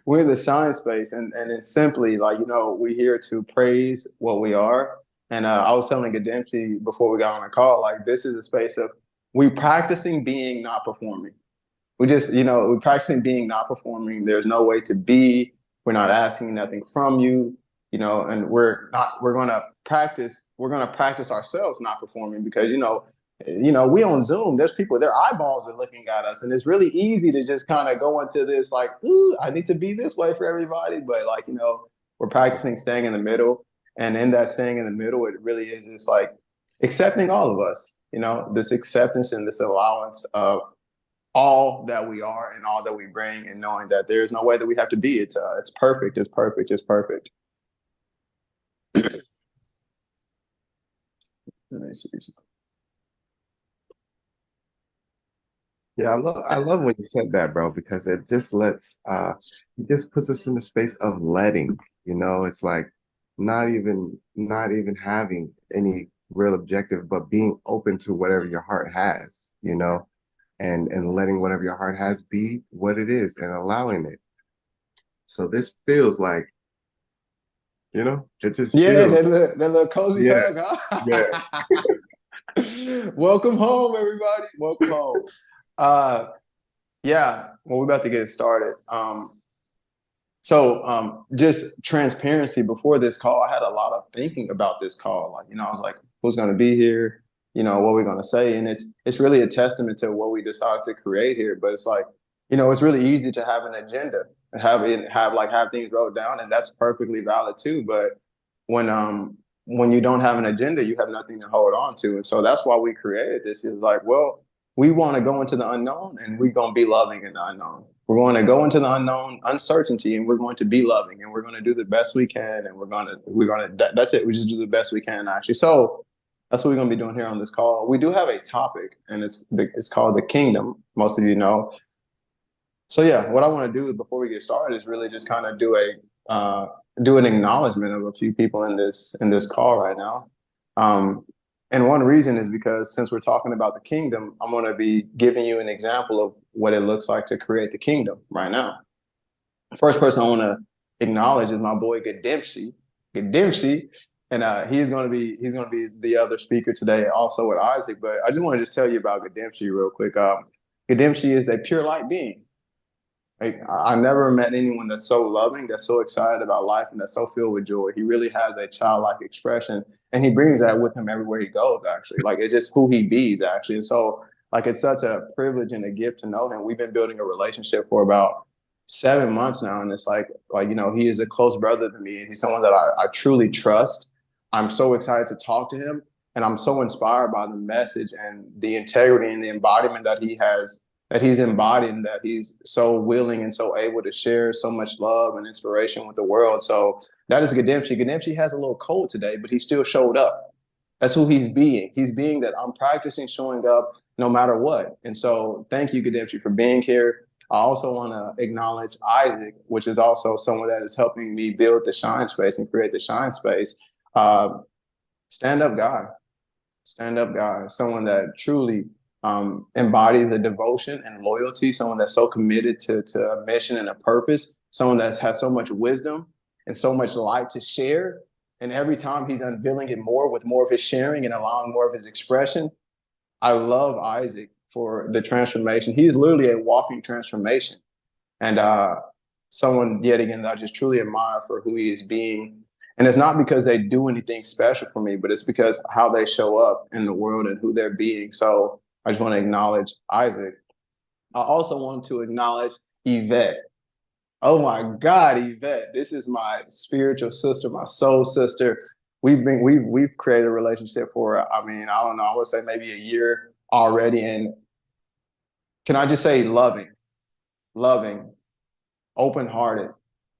We're the shine space, and it's simply like we're here to praise what we are. And I was telling Gadempty before we got on the call, like this is a space of we practicing being, not performing. We just we're practicing being, not performing. There's no way to be. We're not asking nothing from you, and we're gonna practice. We're gonna practice ourselves not performing because we on Zoom, there's people, their eyeballs are looking at us, and it's really easy to just kind of go into this like, ooh, I need to be this way for everybody. But like, we're practicing staying in the middle. And in that staying in the middle, it really is just like accepting all of us, this acceptance and this allowance of all that we are and all that we bring, and knowing that there's no way that we have to be it. It's perfect. It's perfect. It's perfect. Let me see. Yeah, I love when you said that, bro, because it just puts us in the space of letting, it's like not even having any real objective, but being open to whatever your heart has, and letting whatever your heart has be what it is and allowing it. So this feels like, it just Yeah, feels, that little cozy yeah, hug, yeah. huh? Welcome home, everybody. Welcome home. Uh, yeah, well, we're about to get started. So just transparency before this call, I had a lot of thinking about this call. Like, I was like, who's going to be here? What we're going to say, and it's really a testament to what we decided to create here. But it's like, it's really easy to have an agenda, have things wrote down, and that's perfectly valid too. But when you don't have an agenda, you have nothing to hold on to, and so that's why we created this. Is like, well, we want to go into the unknown, and we're going to be loving in the unknown. We're going to go into the unknown uncertainty, and we're going to be loving, and we're going to do the best we can, and that's it. We just do the best we can, actually. So that's what we're going to be doing here on this call. We do have a topic, and it's called the kingdom. Most of you know. So yeah, what I want to do before we get started is really just kind of do an acknowledgement of a few people in this call right now. Um, and one reason is because since we're talking about the kingdom, I'm going to be giving you an example of what it looks like to create the kingdom right now. The first person I want to acknowledge is my boy Gadempsy. Gadempsy, and he's going to be the other speaker today, also with Isaac. But I just want to just tell you about Gadempsy real quick. Gadempsy is a pure light being. I never met anyone that's so loving, that's so excited about life, and that's so filled with joy. He really has a childlike expression, and he brings that with him everywhere he goes. Actually, like it's just who he be. Actually, and so like it's such a privilege and a gift to know him. We've been building a relationship for about 7 months now, and it's like he is a close brother to me, and he's someone that I truly trust. I'm so excited to talk to him, and I'm so inspired by the message and the integrity and the embodiment that he's embodying, that he's so willing and so able to share so much love and inspiration with the world. So that is Gadempsy. Gadempsy has a little cold today, but he still showed up. That's who he's being. He's being that I'm practicing showing up no matter what. And so thank you, Gadempsy, for being here. I also want to acknowledge Isaac, which is also someone that is helping me build the shine space and create the shine space. Uh, stand up guy, stand up guy, someone that truly embodies a devotion and loyalty, someone that's so committed to a mission and a purpose, someone that has so much wisdom and so much light to share. And every time he's unveiling it more with more of his sharing and allowing more of his expression. I love Isaac for the transformation. He's literally a walking transformation. And someone, yet again, that I just truly admire for who he is being. And it's not because they do anything special for me, but it's because how they show up in the world and who they're being. So I just want to acknowledge Isaac. I also want to acknowledge Yvette. Oh my God, Yvette! This is my spiritual sister, my soul sister. We've created a relationship for, I mean, I don't know, I would say maybe a year already. And can I just say loving, open hearted?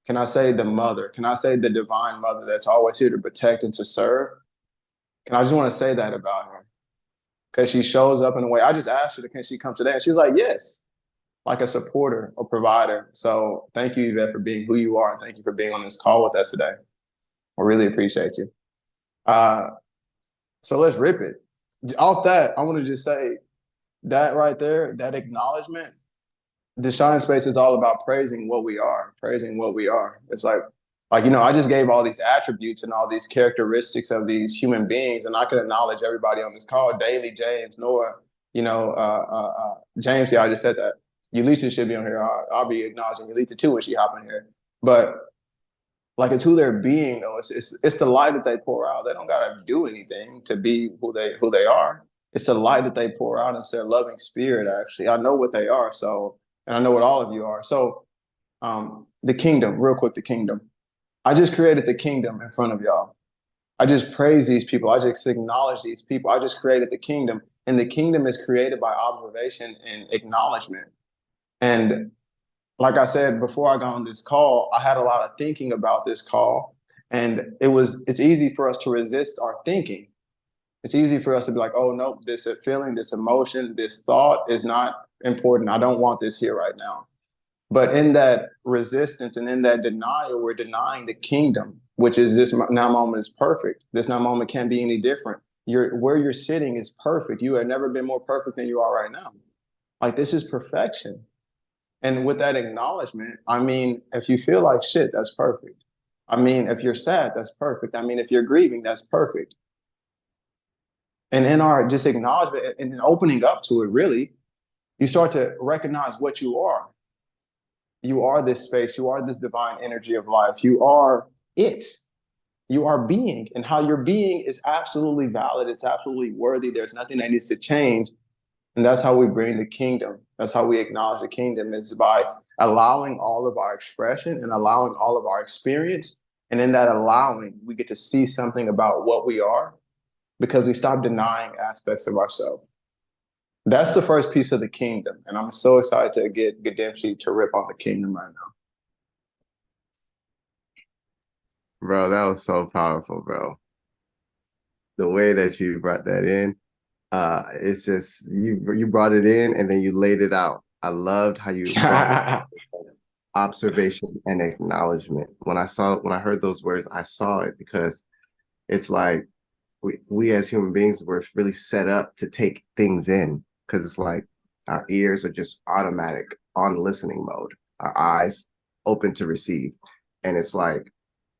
Can I say the mother? Can I say the divine mother that's always here to protect and to serve? Can I just want to say that about her? Because she shows up in a way. I just asked her, can she come today? And she was like, yes, like a supporter, a provider. So thank you, Yvette, for being who you are. And thank you for being on this call with us today. I really appreciate you. Uh, so let's rip it. Off that, I want to just say that right there, that acknowledgement, the shine space is all about praising what we are, praising what we are. It's like, I just gave all these attributes and all these characteristics of these human beings, and I could acknowledge everybody on this call, Daily, James, Noah, James, yeah, I just said that. Ulysses should be on here. I'll be acknowledging Ulysses too when she hop in here. But like, it's who they're being though. It's the light that they pour out. They don't gotta do anything to be who they are. It's the light that they pour out. It's their loving spirit. Actually, I know what they are. So, and I know what all of you are. So, the kingdom, real quick, the kingdom. I just created the kingdom in front of y'all. I just praise these people. I just acknowledge these people. I just created the kingdom, and the kingdom is created by observation and acknowledgement. And like I said before I got on this call, I had a lot of thinking about this call, and it's easy for us to resist our thinking. It's easy for us to be like, oh no, this feeling, this emotion, this thought is not important. I don't want this here right now. But in that resistance and in that denial, we're denying the kingdom, which is this now moment is perfect. This now moment can't be any different. Where you're sitting is perfect. You have never been more perfect than you are right now. Like, this is perfection. And with that acknowledgement, I mean, if you feel like shit, that's perfect. I mean, if you're sad, that's perfect. I mean, if you're grieving, that's perfect. And in our just acknowledgement and opening up to it, really, you start to recognize what you are. You are this space. You are this divine energy of life. You are it. You are being. And how you're being is absolutely valid. It's absolutely worthy. There's nothing that needs to change. And that's how we bring the kingdom. That's how we acknowledge the kingdom, is by allowing all of our expression and allowing all of our experience. And in that allowing, we get to see something about what we are, because we stop denying aspects of ourselves. That's the first piece of the kingdom. And I'm so excited to get Gademshi to rip on the kingdom right now. Bro, that was so powerful, bro. The way that you brought that in, it's just you brought it in and then you laid it out. I loved how you brought it. Observation and acknowledgement. When I heard those words, I saw it, because it's like we as human beings were really set up to take things in, because it's like our ears are just automatic on listening mode, our eyes open to receive. And it's like,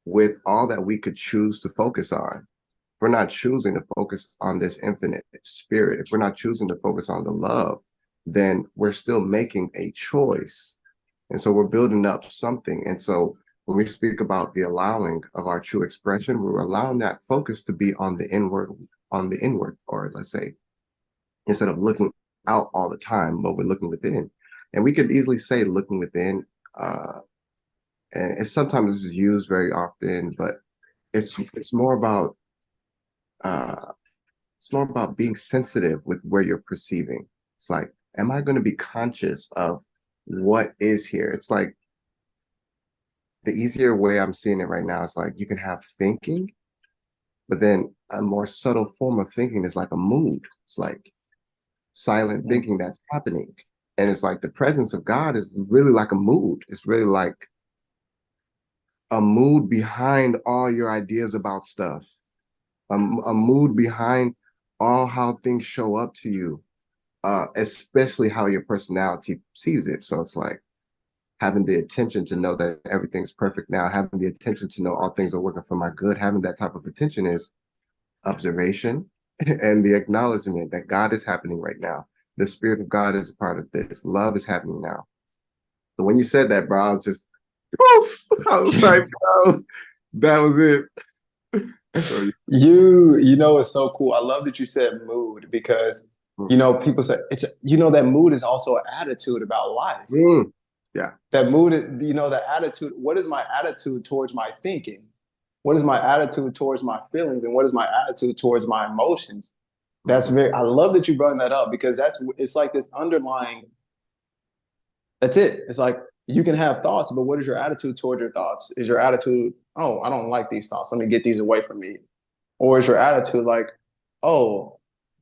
with all that we could choose to focus on, if we're not choosing to focus on this infinite spirit, if we're not choosing to focus on the love, then we're still making a choice. And so we're building up something. And so when we speak about the allowing of our true expression, we're allowing that focus to be on the inward, or let's say, instead of looking out all the time, but we're looking within. And we could easily say looking within, and sometimes this is used very often, but it's more about being sensitive with where you're perceiving. It's like, am I going to be conscious of what is here? It's like, the easier way I'm seeing it right now is like, you can have thinking, but then a more subtle form of thinking is like a mood. It's like silent thinking that's happening. And it's like the presence of God is really like a mood. It's really like a mood behind all your ideas about stuff, a mood behind all how things show up to you, especially how your personality sees it. So it's like having the attention to know that everything's perfect now, having the attention to know all things are working for my good, having that type of attention is observation and the acknowledgement that God is happening right now. The Spirit of God is a part of this. Love is happening now. So when you said that, bro, I was just, poof! I was like, bro, that was it. So, You know, it's so cool. I love that you said mood, because people say that mood is also an attitude about life. Yeah. That mood is, the attitude. What is my attitude towards my thinking? What is my attitude towards my feelings? And what is my attitude towards my emotions? I love that you brought that up, because it's like this underlying, that's it. It's like, you can have thoughts, but what is your attitude towards your thoughts? Is your attitude, oh, I don't like these thoughts, let me get these away from me? Or is your attitude like, oh,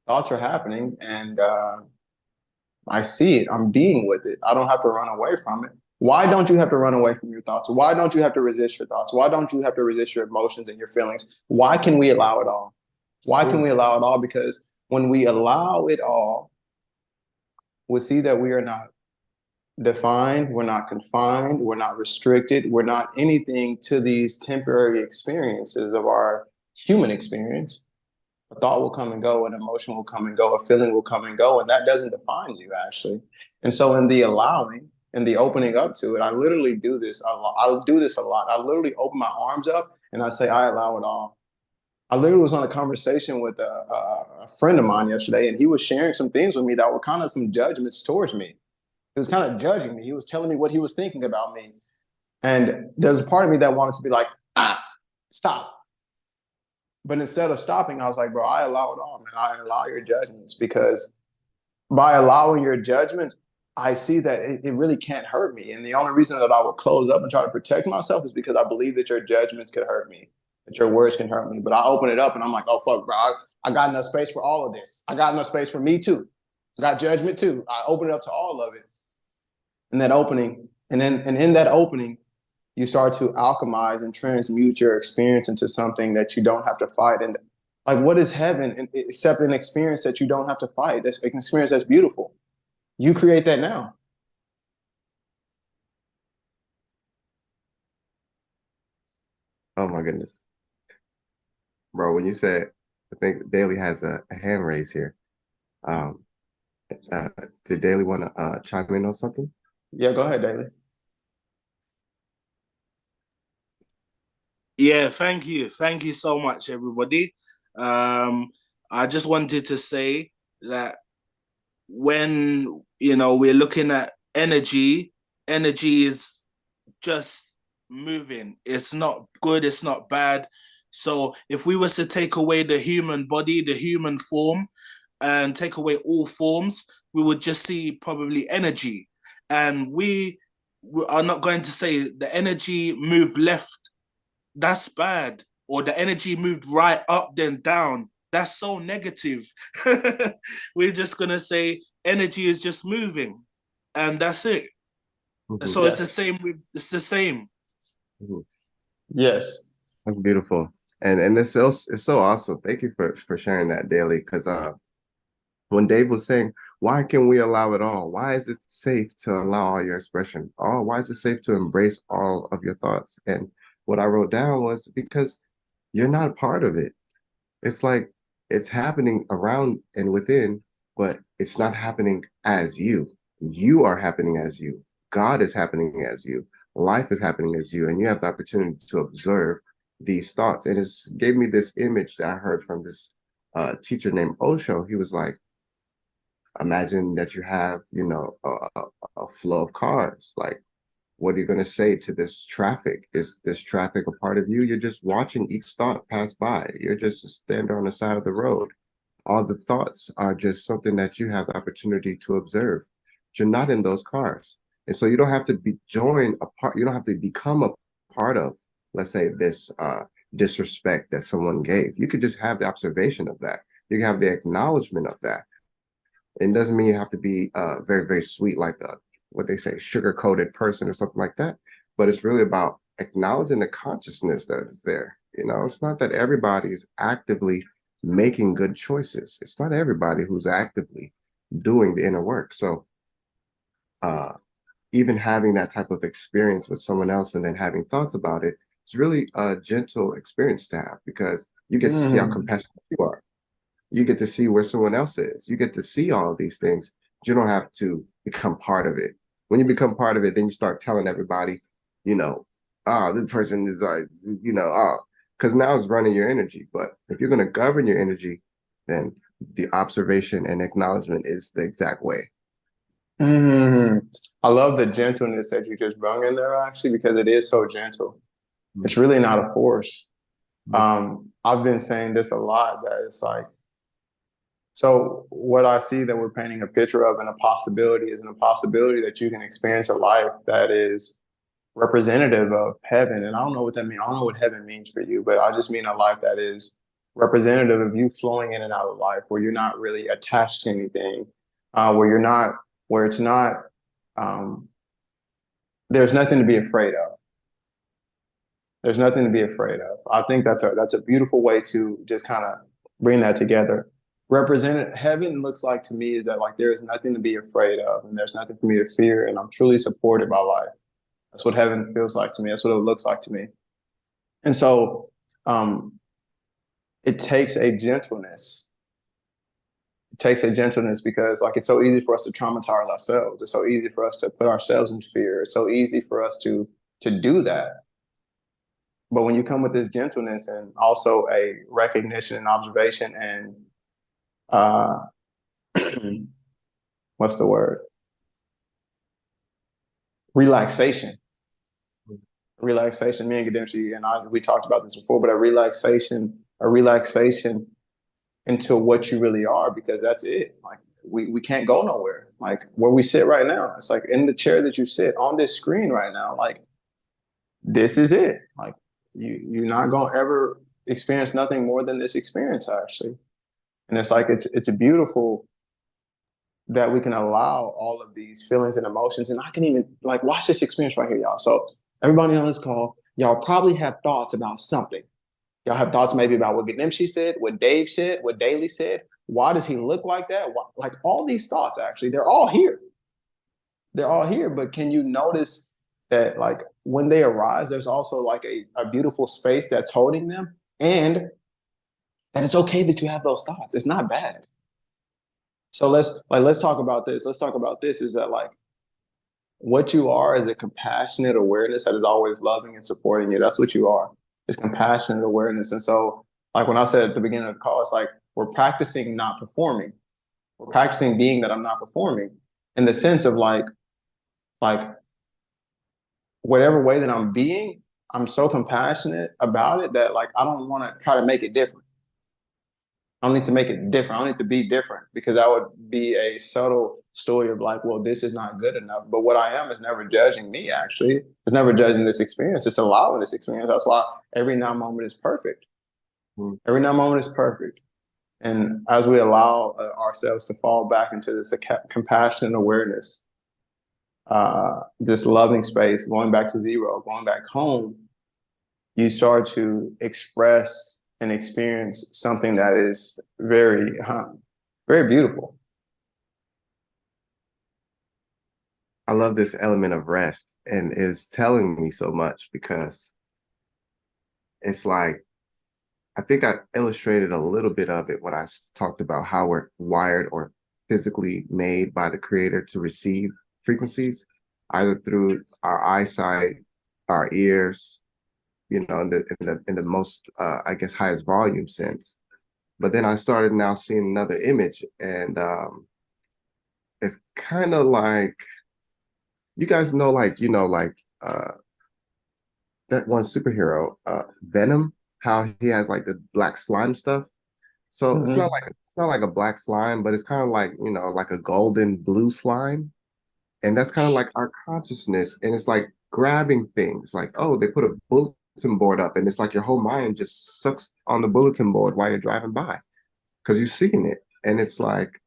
thoughts are happening, and I see it, I'm being with it, I don't have to run away from it? Why don't you have to run away from your thoughts? Why don't you have to resist your thoughts? Why don't you have to resist your emotions and your feelings? Why can we allow it all? Why can we allow it all? Because when we allow it all, we see that we are not defined, we're not confined, we're not restricted, we're not anything to these temporary experiences of our human experience. A thought will come and go, an emotion will come and go, a feeling will come and go, and that doesn't define you actually. And so in the allowing and the opening up to it, I literally do this a lot. I do this a lot. I literally open my arms up and I say, I allow it all. I literally was on a conversation with a friend of mine yesterday, and he was sharing some things with me that were kind of some judgments towards me. He was kind of judging me. He was telling me what he was thinking about me. And there's a part of me that wanted to be like, stop. But instead of stopping, I was like, bro, I allow it all, man. I allow your judgments, because by allowing your judgments, I see that it really can't hurt me. And the only reason that I will close up and try to protect myself is because I believe that your judgments could hurt me, that your words can hurt me. But I open it up and I'm like, oh, fuck, bro, I got enough space for all of this. I got enough space for me too. I got judgment too. I open it up to all of it. In that opening, and in that opening, you start to alchemize and transmute your experience into something that you don't have to fight. And like, what is heaven except an experience that you don't have to fight? That's an experience that's beautiful. You create that now. Oh my goodness. Bro, when you said, I think Daly has a hand raise here. Um, did Daly want to chime in on something? Yeah, go ahead, Daly. Yeah, thank you. Thank you so much, everybody. I just wanted to say that when, we're looking at energy, energy is just moving. It's not good, it's not bad. So if we was to take away the human body, the human form, and take away all forms, we would just see probably energy. And we are not going to say the energy moved left, that's bad, or the energy moved right, up, then down. That's so negative. We're just gonna say energy is just moving, and that's it. So it's the Yes. same with it's the same. Yes. That's beautiful. And it's so awesome. Thank you for sharing that, Daly. Because when Dave was saying, why can we allow it all? Why is it safe to allow all your expression? Oh, why is it safe to embrace all of your thoughts? And what I wrote down was because you're not a part of it. It's like it's happening around and within, but it's not happening as you. You are happening as you. God is happening as you. Life is happening as you. And you have the opportunity to observe these thoughts. And it gave me this image that I heard from this teacher named Osho. He was like, imagine that you have, a flow of cars. Like, what are you going to say to this traffic? Is this traffic a part of you? You're just watching each thought pass by. You're just a stander on the side of the road. All the thoughts are just something that you have the opportunity to observe. But you're not in those cars. And so you don't have to join a part, you don't have to become a part of, let's say, this disrespect that someone gave. You could just have the observation of that. You can have the acknowledgement of that. It doesn't mean you have to be very, very sweet, like what they say, sugar-coated person or something like that. But it's really about acknowledging the consciousness that is there. It's not that everybody's actively making good choices. It's not everybody who's actively doing the inner work. So even having that type of experience with someone else and then having thoughts about it, it's really a gentle experience to have, because you get to see how compassionate you are. You get to see where someone else is. You get to see all of these things. But you don't have to become part of it. When you become part of it, then you start telling everybody, this person is because now it's running your energy. But if you're going to govern your energy, then the observation and acknowledgement is the exact way. I love the gentleness that you just brought in there, actually, because it is so gentle. It's really not a force. I've been saying this a lot, that it's like, so what I see that we're painting a picture of, and a possibility, is a possibility that you can experience a life that is representative of heaven. And I don't know what that means. I don't know what heaven means for you, but I just mean a life that is representative of you flowing in and out of life, where you're not really attached to anything, where it's not, there's nothing to be afraid of. There's nothing to be afraid of. I think that's a beautiful way to just kind of bring that together. represented heaven looks like to me is that like there is nothing to be afraid of and there's nothing for me to fear and I'm truly supported by life. That's what heaven feels like to me. That's what it looks like to me. And so um, it takes a gentleness. It takes a gentleness because like it's so easy for us to traumatize ourselves. It's so easy for us to put ourselves in fear. It's so easy for us to do that. But when you come with this gentleness and also a recognition and observation and uh, what's the word? Relaxation. Relaxation. Me and Gademshi and I, we talked about this before, but a relaxation into what you really are, because that's it. Like we can't go nowhere. Like where we sit right now, it's like in the chair that you sit on this screen right now, like this is it. Like you're not gonna ever experience nothing more than this experience actually. And it's like it's beautiful that we can allow all of these feelings and emotions. And I can even like watch this experience right here, y'all. So everybody on this call, y'all probably have thoughts about something. Y'all have thoughts maybe about what Gademshi said, what Dave said, what Daly said. Why does he look like that? Why, like all these thoughts, actually, they're all here. They're all here. But can you notice that like when they arise, there's also like a beautiful space that's holding them, and that it's okay that you have those thoughts. It's not bad. So let's talk about this. Let's talk about this is that like what you are is a compassionate awareness that is always loving and supporting you. That's what you are. It's compassionate awareness. And so like when I said at the beginning of the call, it's like we're practicing not performing. We're practicing being that I'm not performing in the sense of like whatever way that I'm being, I'm so compassionate about it that like I don't want to try to make it different. I don't need to make it different. I don't need to be different because that would be a subtle story of like, well, this is not good enough. But what I am is never judging me, actually. It's never judging this experience. It's allowing this experience. That's why every now moment is perfect. Every now moment is perfect. And as we allow ourselves to fall back into this compassionate awareness, this loving space, going back to zero, going back home, you start to express and experience something that is very, very beautiful. I love this element of rest, and it's telling me so much because it's like, I think I illustrated a little bit of it when I talked about how we're wired or physically made by the creator to receive frequencies, either through our eyesight, our ears, you know, in the most I guess highest volume sense. But then I started now seeing another image, and it's kind of like, you guys know, like, you know, like that one superhero, Venom, how he has like the black slime stuff. So it's not like a black slime, but it's kind of like, you know, like a golden blue slime. And that's kind of like our consciousness. And it's like grabbing things like, oh, they put a bulletin board up, and it's like your whole mind just sucks on the bulletin board while you're driving by because you're seeing it. And it's like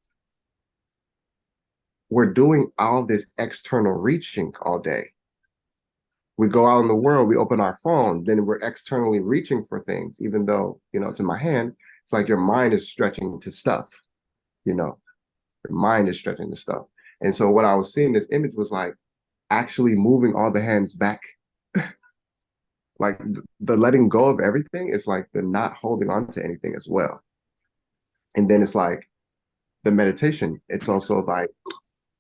we're doing all this external reaching all day. We go out in the world, we open our phone, then we're externally reaching for things, even though, you know, it's in my hand. It's like your mind is stretching to stuff, you know, your mind is stretching to stuff. And so what I was seeing, this image was like actually moving all the hands back. Like the letting go of everything is like the not holding on to anything as well. And then it's like the meditation. It's also like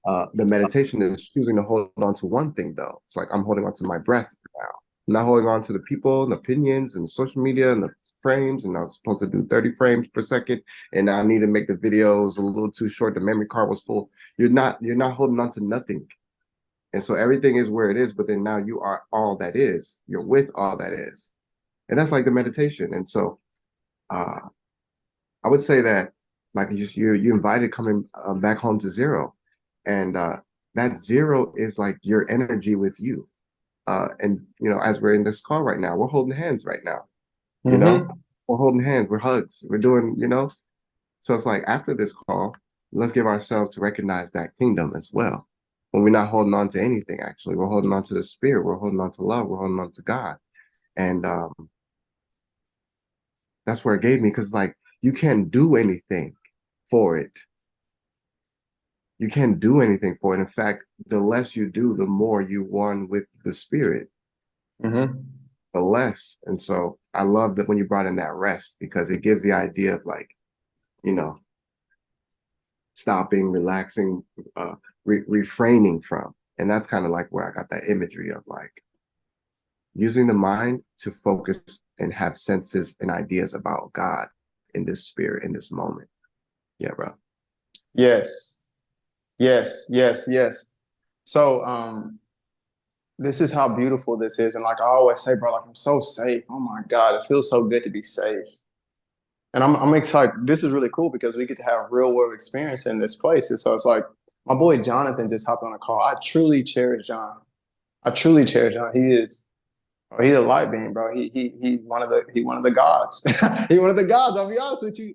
the meditation is choosing to hold on to one thing, though. It's like I'm holding on to my breath now. I'm not holding on to the people and the opinions and social media and the frames. And I was supposed to do 30 frames per second, and I need to make the videos a little too short. The memory card was full. You're not holding on to nothing. And so everything is where it is, but then now you are all that is. You're with all that is. And that's like the meditation. And so I would say that like you invited coming back home to zero. And that zero is like your energy with you. And, you know, as we're in this call right now, we're holding hands right now. You know, we're holding hands, we're hugs, we're doing, you know. So it's like after this call, let's give ourselves to recognize that kingdom as well. When we're not holding on to anything, actually, we're holding on to the spirit, we're holding on to love, we're holding on to God. And that's where it gave me, because like you can't do anything for it. You can't do anything for it. In fact, the less you do, the more you one with the spirit, Mm-hmm. the less. And so I love that when you brought in that rest, because it gives the idea of like, you know, stopping, relaxing, refraining from. And that's kind of like where I got that imagery of like using the mind to focus and have senses and ideas about God in this spirit, in this moment. Yeah, bro. Yes. Yes. Yes. Yes. So this is how beautiful this is. And like I always say, bro, like I'm so safe. Oh my God, it feels so good to be safe. And I'm excited. This is really cool because we get to have real world experience in this place. And so it's like my boy Jonathan just hopped on a call. I truly cherish John. I truly cherish John. He's a light being, bro. He one of the gods. He one of the gods. I'll be honest with you.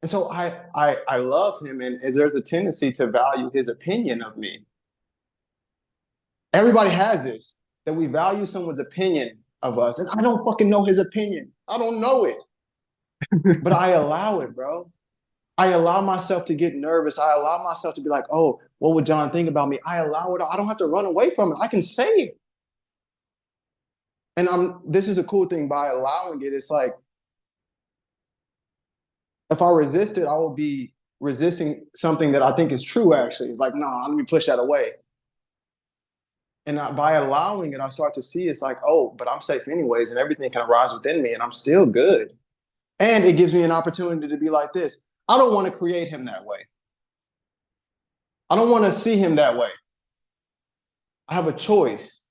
And so I love him, and there's a tendency to value his opinion of me. Everybody has this, that we value someone's opinion of us, and I don't fucking know his opinion. I don't know it, but I allow it, bro. I allow myself to get nervous. I allow myself to be like, oh, what would John think about me? I allow it. I don't have to run away from it. I can say it. And this is a cool thing by allowing it. It's like, if I resist it, I will be resisting something that I think is true, actually. It's like, no, let me push that away. And by allowing it, I start to see it's like, oh, but I'm safe anyways, and everything can arise within me, and I'm still good. And it gives me an opportunity to be like this. I don't want to create him that way. I don't want to see him that way. I have a choice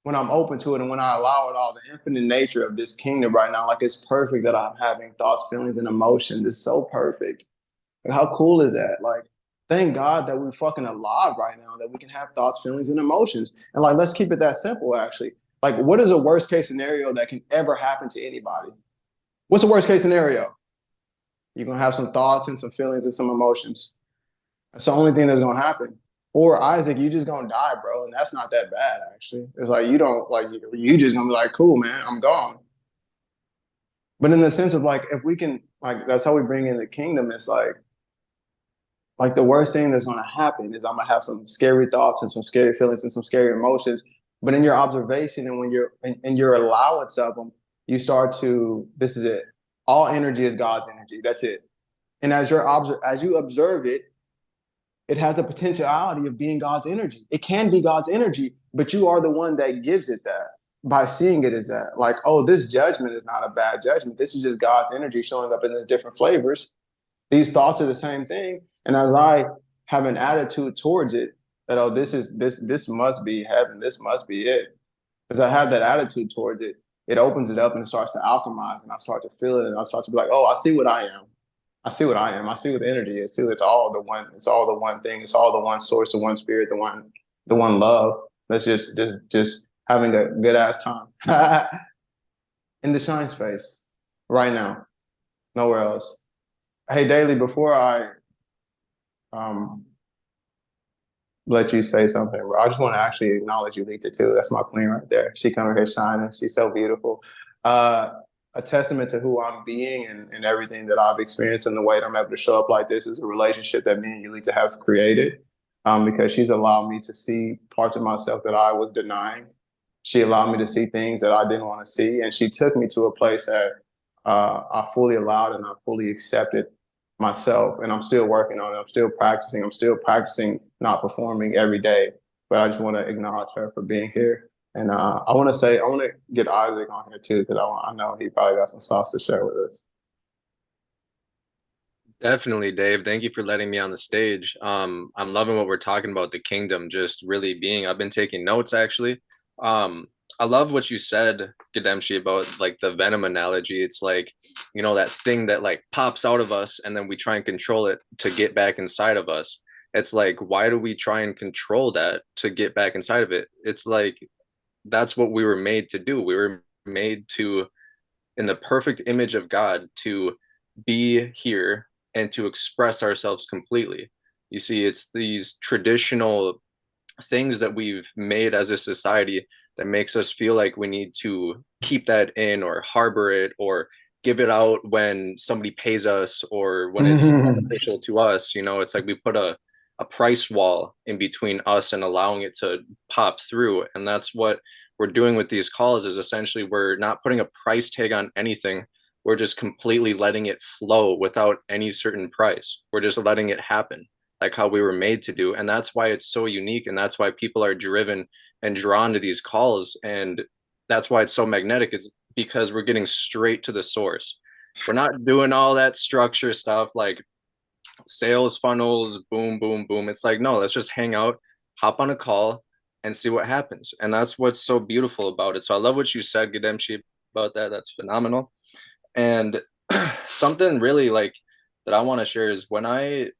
when I'm open to it and when I allow it all, the infinite nature of this kingdom right now. Like, it's perfect that I'm having thoughts, feelings, and emotions. It's so perfect. Like, how cool is that? Like, thank God that we're fucking alive right now, that we can have thoughts, feelings, and emotions. And like, let's keep it that simple, actually. Like, what is a worst case scenario that can ever happen to anybody? What's the worst case scenario? You're gonna have some thoughts and some feelings and some emotions. That's the only thing that's gonna happen. Or Isaac, you just gonna die, bro, and that's not that bad, actually. It's like you don't like you just gonna be like, cool, man, I'm gone. But in the sense of like, if we can, like, that's how we bring in the kingdom. It's like the worst thing that's gonna happen is I'm gonna have some scary thoughts and some scary feelings and some scary emotions. But in your observation and when you're in your allowance of them, you start to, this is it. All energy is God's energy. That's it. And as you observe it, it has the potentiality of being God's energy. It can be God's energy, but you are the one that gives it that by seeing it as that. Like, oh, this judgment is not a bad judgment. This is just God's energy showing up in these different flavors. These thoughts are the same thing. And as I have an attitude towards it, that, oh, this must be heaven. This must be it. As I have that attitude towards it, it opens it up and it starts to alchemize, and I start to feel it, and I start to be like, oh, I see what I am. I see what I am. I see what the energy is too. It's all the one. It's all the one thing. It's all the one source, the one spirit, the one love. That's just having a good ass time in the shine space right now, nowhere else. Hey, Daily, before I um let you say something, bro, I just want to actually acknowledge you, Lita, too. That's my queen right there. She coming here shining. She's so beautiful. Uh, a testament to who I'm being and everything that I've experienced and the way that I'm able to show up like this is a relationship that me and Yulita have created, because she's allowed me to see parts of myself that I was denying. She allowed me to see things that I didn't want to see. And she took me to a place that I fully allowed and I fully accepted myself. And I'm still working on it. I'm still practicing. I'm still practicing not performing every day. But I just want to acknowledge her for being here. And I want to get Isaac on here too, because I know he probably got some sauce to share with us. Definitely, Dave. Thank you for letting me on the stage. I'm loving what we're talking about, the kingdom just really being. I've been taking notes actually. I love what you said, Gademshi, about like the venom analogy. It's like, you know, that thing that like pops out of us and then we try and control it to get back inside of us. It's like, why do we try and control that to get back inside of it? It's like that's what we were made to do. We were made to, in the perfect image of God, to be here and to express ourselves completely. You see, it's these traditional things that we've made as a society that makes us feel like we need to keep that in or harbor it or give it out when somebody pays us or when it's beneficial to us. You know, it's like we put a price wall in between us and allowing it to pop through. And that's what we're doing with these calls, is essentially we're not putting a price tag on anything. We're just completely letting it flow without any certain price. We're just letting it happen like how we were made to do. And that's why it's so unique. And that's why people are driven and drawn to these calls. And that's why it's so magnetic. It's because we're getting straight to the source. We're not doing all that structure stuff like sales funnels, boom, boom, boom. It's like, no, let's just hang out, hop on a call, and see what happens. And that's what's so beautiful about it. So I love what you said, Gademshi, about that. That's phenomenal. And something really like that I want to share is when I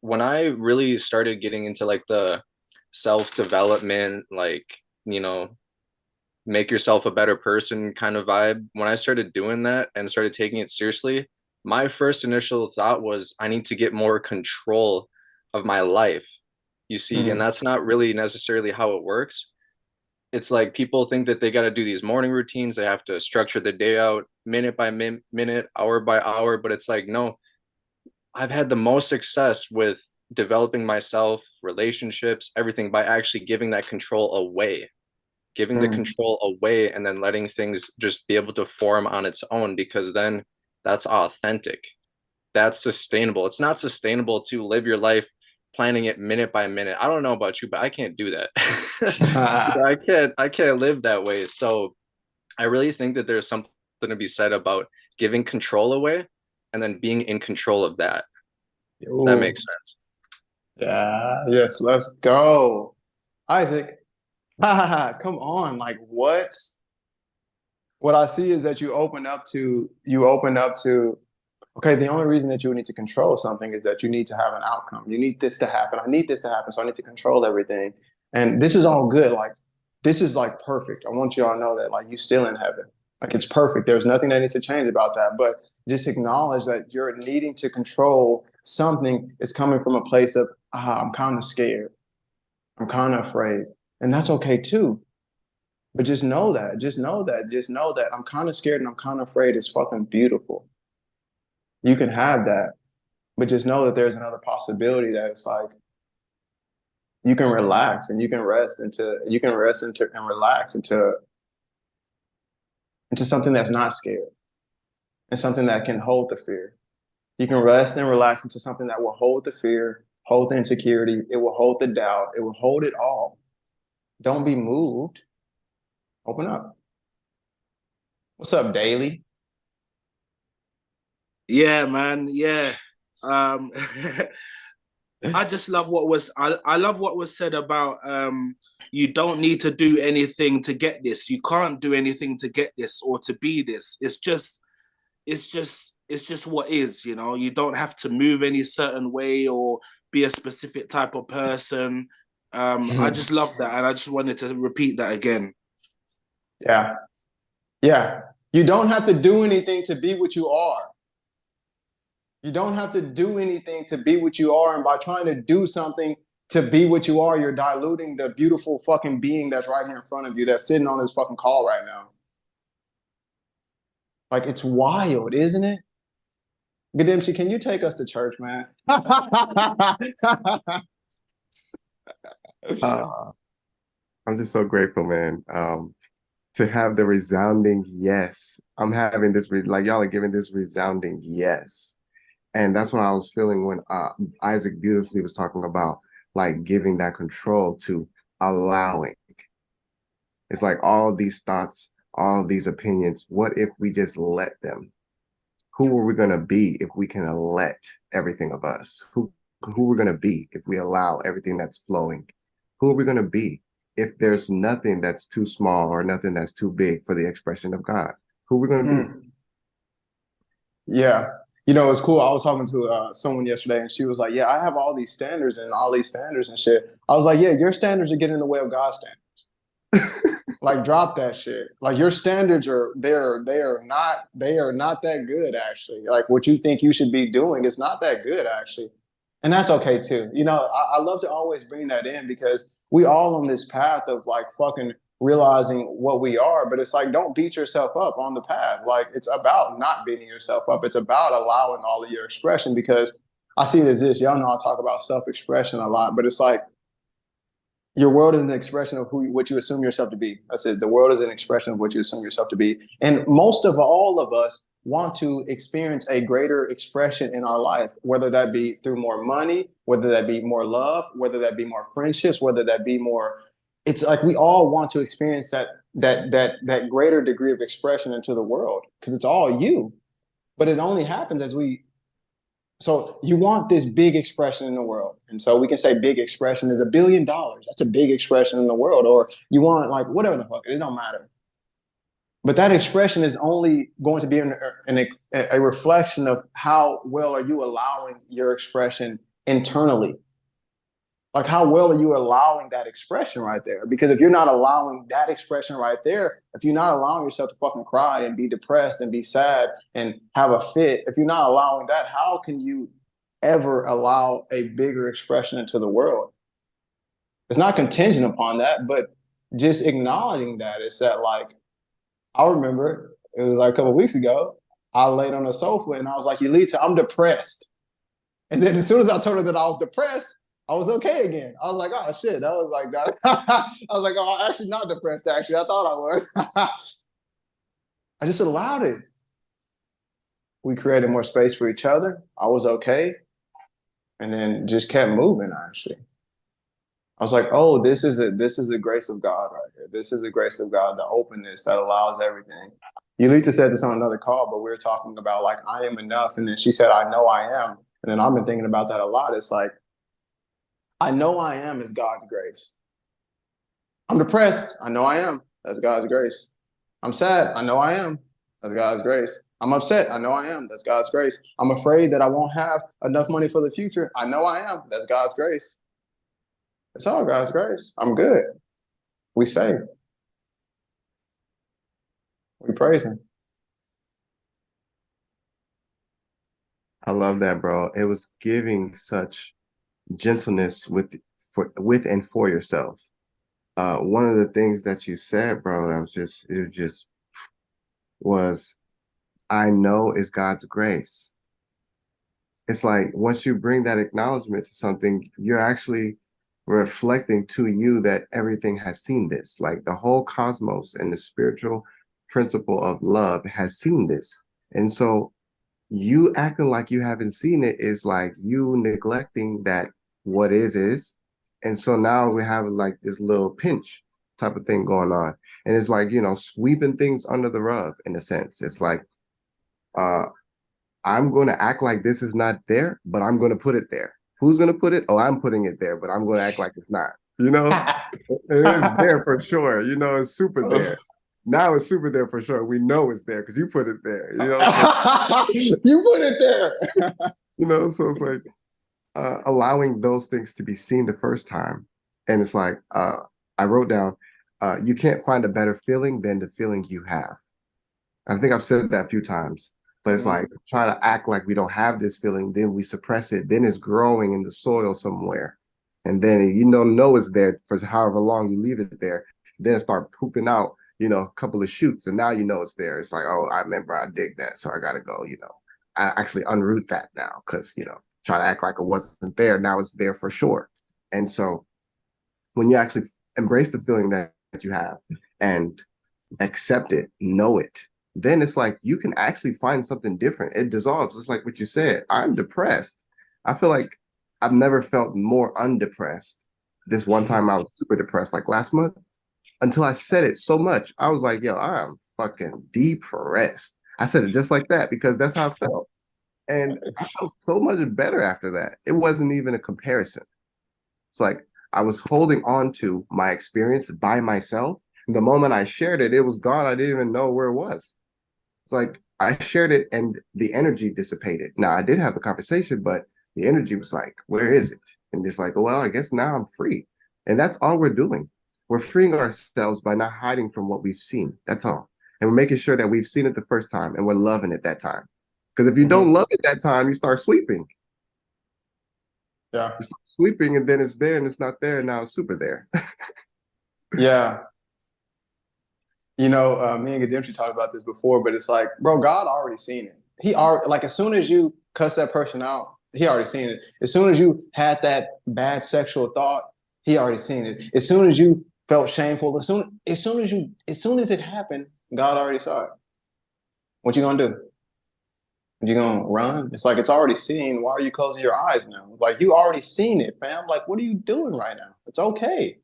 really started getting into like the self-development, like, you know, make yourself a better person kind of vibe. When I started doing that and started taking it seriously, my first initial thought was I need to get more control of my life. You see, and that's not really necessarily how it works. It's like people think that they got to do these morning routines, they have to structure the day out minute by minute, hour by hour, but it's like, no, I've had the most success with developing myself, relationships, everything by actually giving that control away, giving the control away, and then letting things just be able to form on its own, because then that's authentic. That's sustainable. It's not sustainable to live your life planning it minute by minute. I don't know about you, but I can't do that. I can't live that way. So I really think that there's something to be said about giving control away and then being in control of that. If that makes sense. Yeah, yes, let's go. Isaac, come on, like what? What I see is that you open up to, okay, the only reason that you would need to control something is that you need to have an outcome. You need this to happen. I need this to happen, so I need to control everything. And this is all good. Like, this is like perfect. I want you all to know that, like, you still in heaven. Like, it's perfect. There's nothing that needs to change about that. But just acknowledge that you're needing to control something is coming from a place of, I'm kind of scared. I'm kind of afraid. And that's okay too. But just know that, I'm kind of scared and I'm kind of afraid is fucking beautiful. You can have that, but just know that there's another possibility that it's like you can relax and you can relax into something that's not scared and something that can hold the fear. You can rest and relax into something that will hold the fear, hold the insecurity, it will hold the doubt, it will hold it all. Don't be moved. Open up. What's up, Daily? Yeah, man. Yeah. I just love I love what was said about you don't need to do anything to get this. You can't do anything to get this or to be this. It's just what is, you know. You don't have to move any certain way or be a specific type of person. I just love that, and I just wanted to repeat that again. Yeah. Yeah. You don't have to do anything to be what you are. You don't have to do anything to be what you are. And by trying to do something to be what you are, you're diluting the beautiful fucking being that's right here in front of you, that's sitting on this fucking call right now. Like, it's wild, isn't it? Gademshi, can you take us to church, man? I'm just so grateful, man. To have the resounding yes. I'm having this, like y'all are giving this resounding yes. And that's what I was feeling when Isaac beautifully was talking about, like giving that control to allowing. It's like all these thoughts, all these opinions, what if we just let them? Who are we going to be if we can let everything of us? Who we're going to be if we allow everything that's flowing? Who are we going to be if there's nothing that's too small or nothing that's too big for the expression of God? Who we're going to be? Yeah. You know, it's cool. I was talking to someone yesterday and she was like, yeah, I have all these standards and shit. I was like, yeah, your standards are getting in the way of God's standards. Like, drop that shit. Like, your standards they are not that good, actually. Like, what you think you should be doing is not that good, actually. And that's okay too. You know, I love to always bring that in because we all on this path of like fucking, realizing what we are. But it's like, don't beat yourself up on the path. Like, it's about not beating yourself up. It's about allowing all of your expression, because I see it as this. Y'all know I talk about self-expression a lot, but it's like, your world is an expression of what you assume yourself to be. That's it. The world is an expression of what you assume yourself to be. And most of all of us want to experience a greater expression in our life, whether that be through more money, whether that be more love, whether that be more friendships, whether that be more. It's like we all want to experience that greater degree of expression into the world, because it's all you. But it only happens as we. So you want this big expression in the world. And so we can say big expression is $1 billion. That's a big expression in the world. Or you want like whatever the fuck, it don't matter. But that expression is only going to be a reflection of how well are you allowing your expression internally. Like, how well are you allowing that expression right there? Because if you're not allowing that expression right there, if you're not allowing yourself to fucking cry and be depressed and be sad and have a fit, if you're not allowing that, how can you ever allow a bigger expression into the world? It's not contingent upon that, but just acknowledging that. It's that, like, I remember it was like a couple of weeks ago, I laid on the sofa and I was like, Yulita, I'm depressed. And then as soon as I told her that I was depressed, I was okay again. I was like, oh shit. I was like, that. I was like, oh, I'm actually not depressed. Actually, I thought I was. I just allowed it. We created more space for each other. I was okay, and then just kept moving. Actually, I was like, oh, this is a grace of God right here. This is a grace of God, the openness that allows everything. Yulita said this on another call, but we were talking about like, I am enough, and then she said, I know I am, and then I've been thinking about that a lot. It's like, I know I am is God's grace. I'm depressed. I know I am. That's God's grace. I'm sad. I know I am. That's God's grace. I'm upset. I know I am. That's God's grace. I'm afraid that I won't have enough money for the future. I know I am. That's God's grace. It's all God's grace. I'm good. We say. We praise Him. I love that, bro. It was giving such gentleness with and for yourself. One of the things that you said, bro, was I know is God's grace. It's like once you bring that acknowledgement to something, you're actually reflecting to you that everything has seen this. Like the whole cosmos and the spiritual principle of love has seen this. And so you acting like you haven't seen it is like you neglecting that what is. And so now we have like this little pinch type of thing going on. And it's like, sweeping things under the rug in a sense. It's like, I'm going to act like this is not there, but I'm going to put it there. Who's going to put it? Oh, I'm putting it there, but I'm going to act like it's not. It is there for sure. It's super there. Now it's super there for sure. We know it's there because you put it there. You put it there. So it's like allowing those things to be seen the first time. And it's like, I wrote down, you can't find a better feeling than the feeling you have. I think I've said that a few times, but it's like trying to act like we don't have this feeling, then we suppress it, then it's growing in the soil somewhere. And then you know it's there for however long you leave it there, then start pooping out, a couple of shoots, and now it's there. It's like, oh, I remember I dig that, so I gotta go, I actually unroot that now because, try to act like it wasn't there. Now it's there for sure. And so when you actually embrace the feeling that you have and accept it, know it, then it's like you can actually find something different. It dissolves. It's like what you said. I'm depressed. I feel like I've never felt more undepressed. This one time I was super depressed, like last month, until I said it so much. I was like, yo, I'm fucking depressed. I said it just like that because that's how I felt. And I felt so much better after that. It wasn't even a comparison. It's like I was holding on to my experience by myself. The moment I shared it, it was gone. I didn't even know where it was. It's like I shared it and the energy dissipated. Now I did have the conversation, but the energy was like, where is it? And it's like, well, I guess now I'm free. And that's all we're doing. We're freeing ourselves by not hiding from what we've seen. That's all. And we're making sure that we've seen it the first time and we're loving it that time. Because if you don't love it that time, you start sweeping. Yeah. You start sweeping and then it's there and it's not there. And now it's super there. Yeah. Me and Gadimshi talked about this before, but it's like, bro, God already seen it. He already, like, as soon as you cuss that person out, he already seen it. As soon as you had that bad sexual thought, he already seen it. As soon as you felt shameful, as soon as it happened, God already saw it. What you gonna do? You gonna run? It's like it's already seen. Why are you closing your eyes now? Like you already seen it, fam. Like, what are you doing right now? It's okay.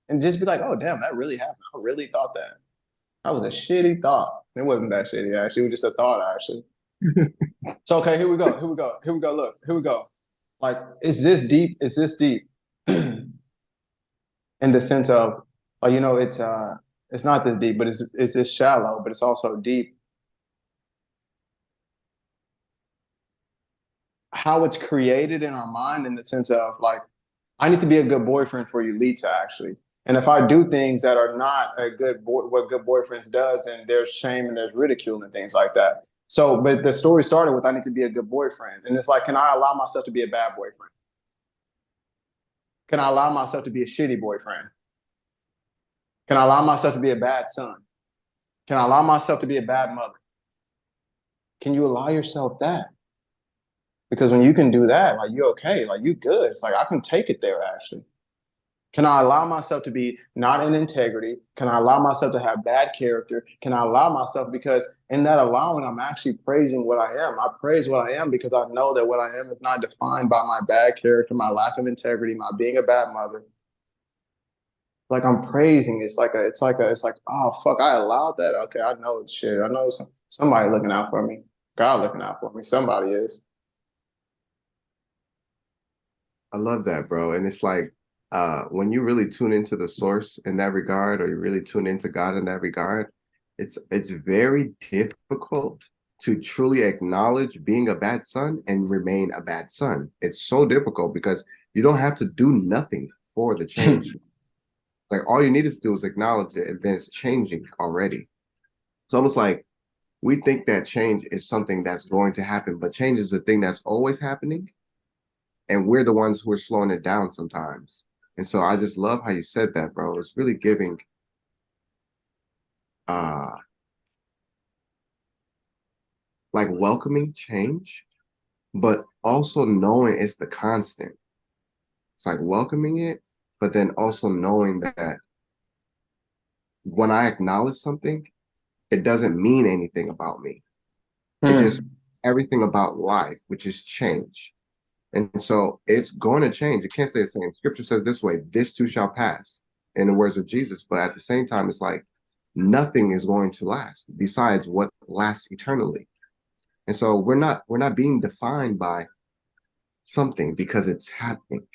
And just be like, oh damn, that really happened. I really thought that. That was a shitty thought. It wasn't that shitty, actually. It was just a thought, actually. So, okay, here we go. Here we go. Here we go. Look, here we go. Like, is this deep? Is this deep? In the sense of, it's not this deep, but it's this shallow, but it's also deep. How it's created in our mind, in the sense of like, I need to be a good boyfriend for Yulita, actually. And if I do things that are not a good boy, what good boyfriends does, and there's shame and there's ridicule and things like that. So, but the story started with I need to be a good boyfriend, and it's like, can I allow myself to be a bad boyfriend? Can I allow myself to be a shitty boyfriend? Can I allow myself to be a bad son? Can I allow myself to be a bad mother? Can you allow yourself that? Because when you can do that, like you're okay, like you good. It's like I can take it there actually. Can I allow myself to be not in integrity? Can I allow myself to have bad character? Can I allow myself, because in that allowing, I'm actually praising what I am. I praise what I am because I know that what I am is not defined by my bad character, my lack of integrity, my being a bad mother. Like I'm praising. It's like, oh fuck, I allowed that. Okay, I know it's shit. I know somebody looking out for me. God looking out for me. Somebody is. I love that, bro. And it's like when you really tune into the source in that regard, or you really tune into God in that regard, it's very difficult to truly acknowledge being a bad son and remain a bad son. It's so difficult because you don't have to do nothing for the change. Like all you needed to do is acknowledge it, and then it's changing already. It's almost like we think that change is something that's going to happen, but change is the thing that's always happening, and we're the ones who are slowing it down sometimes. And so I just love how you said that, bro. It's really giving uh like welcoming change, but also knowing it's the constant. It's like welcoming it, but then also knowing that when I acknowledge something, it doesn't mean anything about me. It just everything about life, which is change. And so it's going to change. It can't stay the same. Scripture says this way, this too shall pass, in the words of Jesus. But at the same time, it's like nothing is going to last besides what lasts eternally. And so we're not being defined by something because it's happening.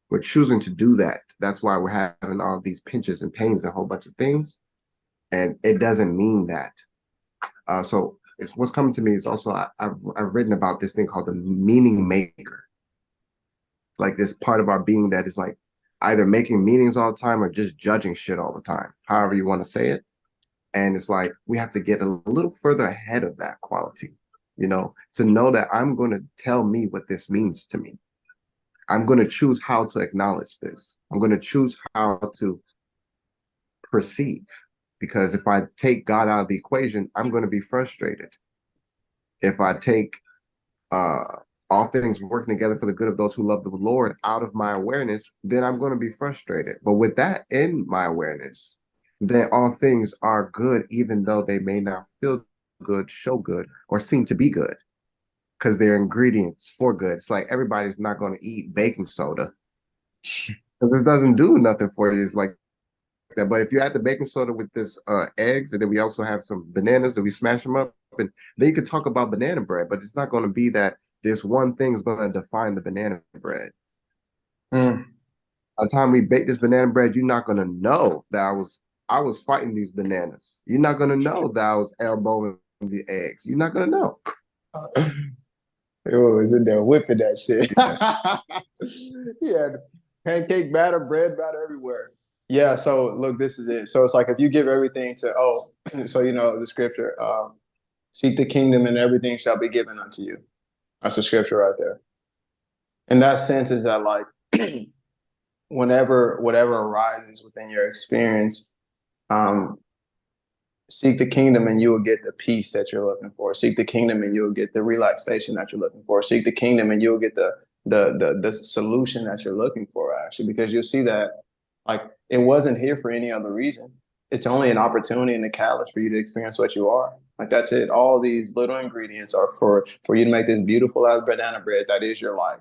We're choosing to do that. That's why we're having all these pinches and pains, a whole bunch of things. And it doesn't mean that. So it's what's coming to me is also I've written about this thing called the meaning maker. It's like this part of our being that is like either making meanings all the time or just judging shit all the time, however you want to say it. And it's like we have to get a little further ahead of that quality, to know that I'm going to tell me what this means to me. I'm going to choose how to acknowledge this. I'm going to choose how to perceive. Because if I take God out of the equation, I'm going to be frustrated. If I take all things working together for the good of those who love the Lord out of my awareness, then I'm going to be frustrated. But with that in my awareness, then all things are good, even though they may not feel good, show good, or seem to be good, because they're ingredients for good. It's like everybody's not going to eat baking soda. This doesn't do nothing for you. It's like that. But if you add the baking soda with this eggs, and then we also have some bananas that we smash them up, and then you could talk about banana bread, but it's not going to be that this one thing is going to define the banana bread. By the time we bake this banana bread, you're not going to know that I was fighting these bananas. You're not going to know that I was elbowing the eggs. You're not going to know. It was in there whipping that shit. Yeah, pancake batter, bread batter everywhere. Yeah, so look, this is it. So it's like if you give everything to, so the scripture, seek the kingdom and everything shall be given unto you. That's the scripture right there. In that sense is that like whatever arises within your experience, Um, seek the kingdom and you will get the peace that you're looking for. Seek the kingdom and you'll get the relaxation that you're looking for. Seek the kingdom and you'll get the solution that you're looking for, actually, because you'll see that like it wasn't here for any other reason. It's only an opportunity and a catalyst for you to experience what you are. Like that's it. All these little ingredients are for you to make this beautiful as banana bread that is your life.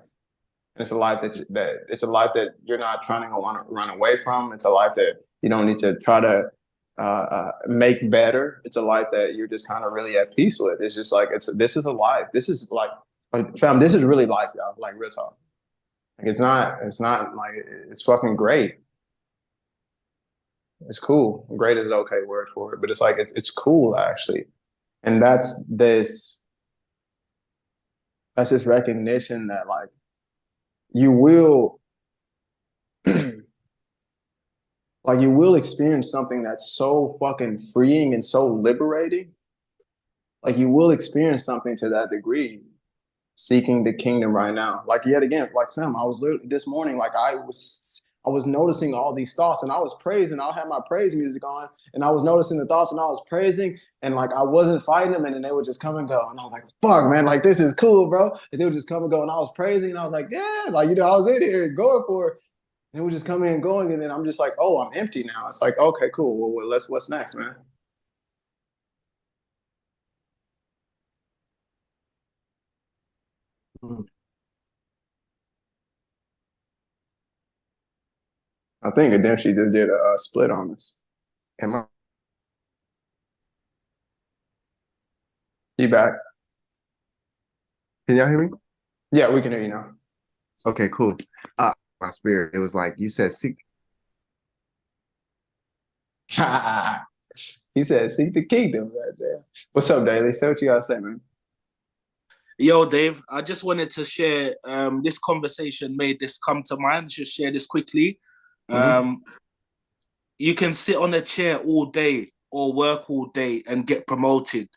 It's a life that it's a life that you're not trying to run away from. It's a life that you don't need to try to make better. It's a life that you're just kind of really at peace with. It's just like this is a life. This is like fam. This is really life, y'all. Like real talk. Like it's not like it's fucking great. It's cool. Great is an okay word for it, but it's like it's cool actually, and that's this recognition that like you will like you will experience something that's so fucking freeing and so liberating. Like you will experience something to that degree seeking the kingdom right now. Like yet again, like fam, I was literally this morning, like I was noticing all these thoughts and I was praising. I had my praise music on and I was noticing the thoughts and I was praising and like I wasn't fighting them and then they would just come and go. And I was like, fuck man, like this is cool, bro. And they would just come and go and I was praising and I was like, yeah, like I was in here going for it. And it would just come in and going, and then I'm just like, oh, I'm empty now. It's like, okay, cool. Well, what's next, man? Mm. I think Ademption just did a split on us. Am I? You back? Can y'all hear me? Yeah, we can hear you now. Okay, cool. My spirit. It was like you said, seek. He said, seek the kingdom right there. What's up, Daly? Say what you gotta say, man. Yo, Dave, I just wanted to share this conversation made this come to mind. Just share this quickly. Mhm. You can sit on a chair all day or work all day and get promoted.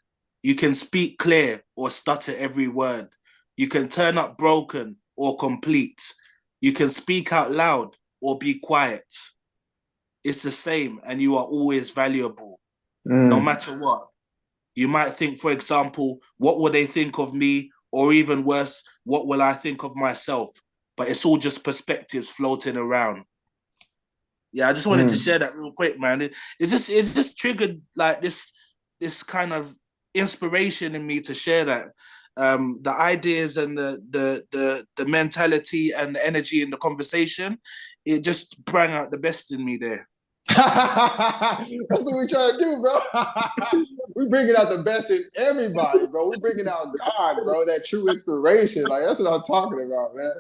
You can speak clear or stutter every word. You can turn up broken or complete. You can speak out loud or be quiet. It's the same, and you are always valuable, no Mm. matter what. You might think, for example, what will they think of me? Or even worse, what will I think of myself? But it's all just perspectives floating around. Yeah, I just wanted to Mm. share that real quick, man. It's just triggered like this kind of inspiration in me to share that. The ideas and the mentality and the energy in the conversation, it just brought out the best in me there. That's what we trying to do, bro. We bringing out the best in everybody, bro. We bringing out God, bro. That true inspiration, like that's what I'm talking about, man.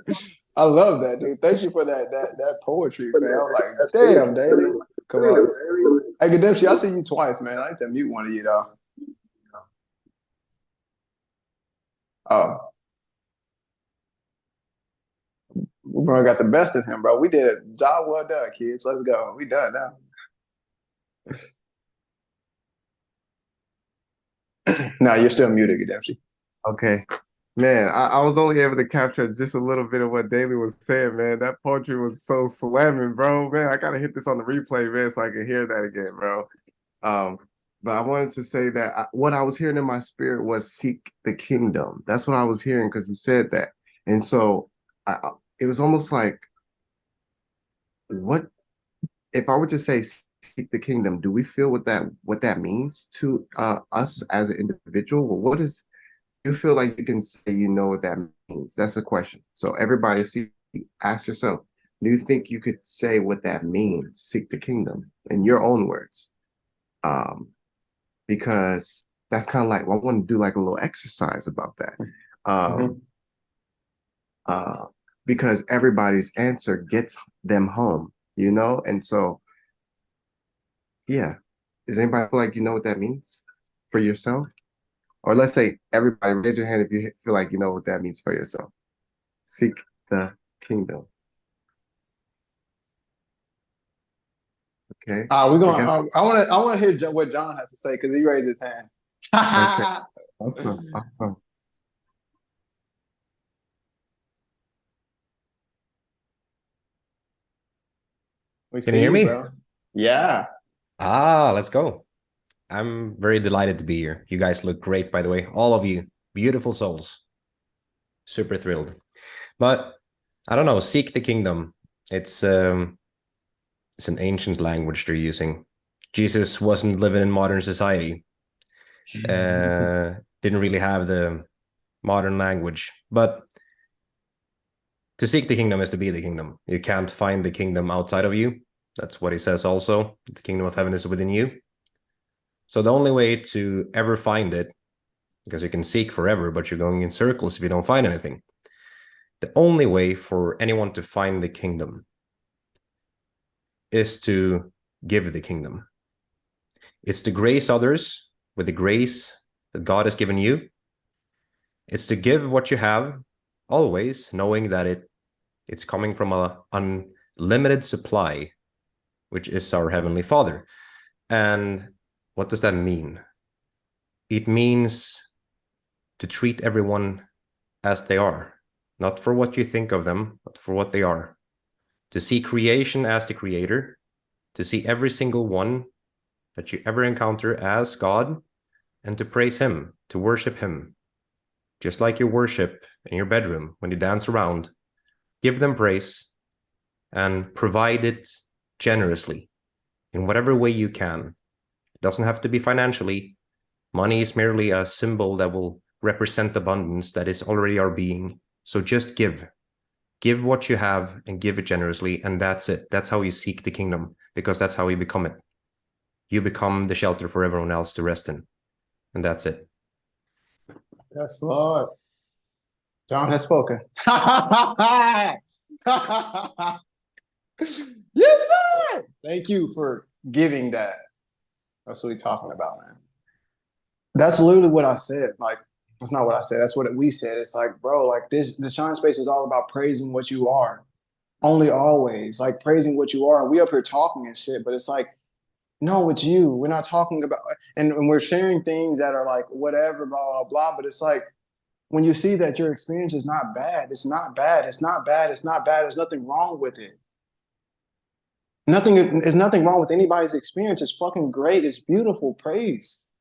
I love that, dude. Thank you for that poetry, fam. Like, damn, Daly. Come on. Hey, Gademshi, I see you twice, man. I need to mute one of you though. Oh, bro, got the best of him, bro. We did a job well done, kids. Let's go. We done now. No, you're still muted, Gademshi. Okay. Man, I was only able to capture just a little bit of what Daly was saying, man. That poetry was so slamming, bro. Man, I gotta hit this on the replay, man, so I can hear that again, bro. Um, but I wanted to say that what I was hearing in my spirit was seek the kingdom. That's what I was hearing because you said that. And so it was almost like, what if I were to say seek the kingdom, do we feel what that means to us as an individual? Well, what is you feel like you can say you know what that means? That's the question. So everybody ask yourself, do you think you could say what that means, seek the kingdom, in your own words? Because that's kind of like, well, I want to do like a little exercise about that. Mhm. Uh, because everybody's answer gets them home, And so, yeah. Does anybody feel like you know what that means for yourself? Or let's say everybody raise your hand if you feel like you know what that means for yourself. Seek the kingdom. Okay. We're I going. guess. I want to hear what John has to say because he raised his hand. Okay. Awesome. Awesome. We Can you see hear you, me? bro. Yeah. Let's go. I'm very delighted to be here. You guys look great, by the way. All of you, beautiful souls. Super thrilled. But I don't know, seek the kingdom. It's an ancient language they're using. Jesus wasn't living in modern society. Didn't really have the modern language. But to seek the kingdom is to be the kingdom. You can't find the kingdom outside of you. That's what he says also. The kingdom of heaven is within you. So the only way to ever find it, because you can seek forever, but you're going in circles if you don't find anything. The only way for anyone to find the kingdom is to give the kingdom. It's to grace others with the grace that God has given you. It's to give what you have, always knowing that it's coming from an unlimited supply, which is our Heavenly Father. And what does that mean? It means to treat everyone as they are, not for what you think of them, but for what they are. To see creation as the creator, to see every single one that you ever encounter as God, and to praise him, to worship him. Just like you worship in your bedroom when you dance around, give them praise and provide it generously in whatever way you can. It doesn't have to be financially. Money is merely a symbol that will represent abundance that is already our being. So just give. Give what you have and give it generously, and that's it. That's how you seek the kingdom, because that's how you become it. You become the shelter for everyone else to rest in, and that's it. Yes, Lord. John has spoken. Yes, sir. Thank you for giving that. That's what we're talking about, man. That's literally what I said. Like, that's not what I said. That's what we said. It's like, bro, like this, the Shine Space is all about praising what you are. Only always. Like praising what you are. We up here talking and shit, but it's like, no, it's you. We're not talking about, and we're sharing things that are like whatever, blah, blah, blah. But it's like, when you see that your experience is not bad, it's not bad, it's not bad, it's not bad, there's nothing wrong with it. There's nothing wrong with anybody's experience. It's fucking great. It's beautiful. Praise.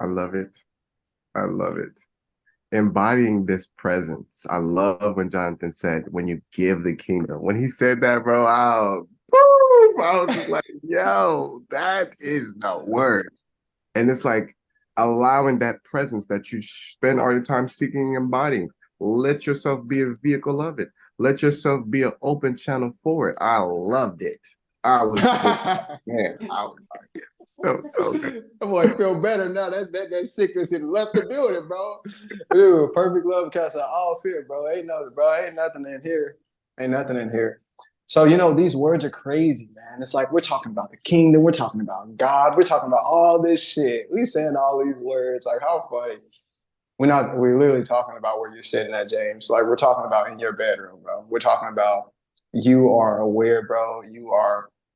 I love it. I love it. Embodying this presence. I love when Jonathan said, when you give the kingdom. When he said that, bro, I was just like, yo, that is the word. And it's like allowing that presence that you spend all your time seeking and embodying. Let yourself be a vehicle of it. Let yourself be an open channel for it. I loved it. I was just, man, I was like, that was so good. That boy feel better now. That sickness had left the building, bro. Dude, perfect love cast out all fear, bro. Ain't nothing in here. Ain't nothing in here. So, you know, these words are crazy, man. It's like we're talking about the kingdom, we're talking about God, we're talking about all this shit. We saying all these words, like how funny. We're literally talking about where you're sitting at, James. Like we're talking about in your bedroom, bro. We're talking about you are aware, bro.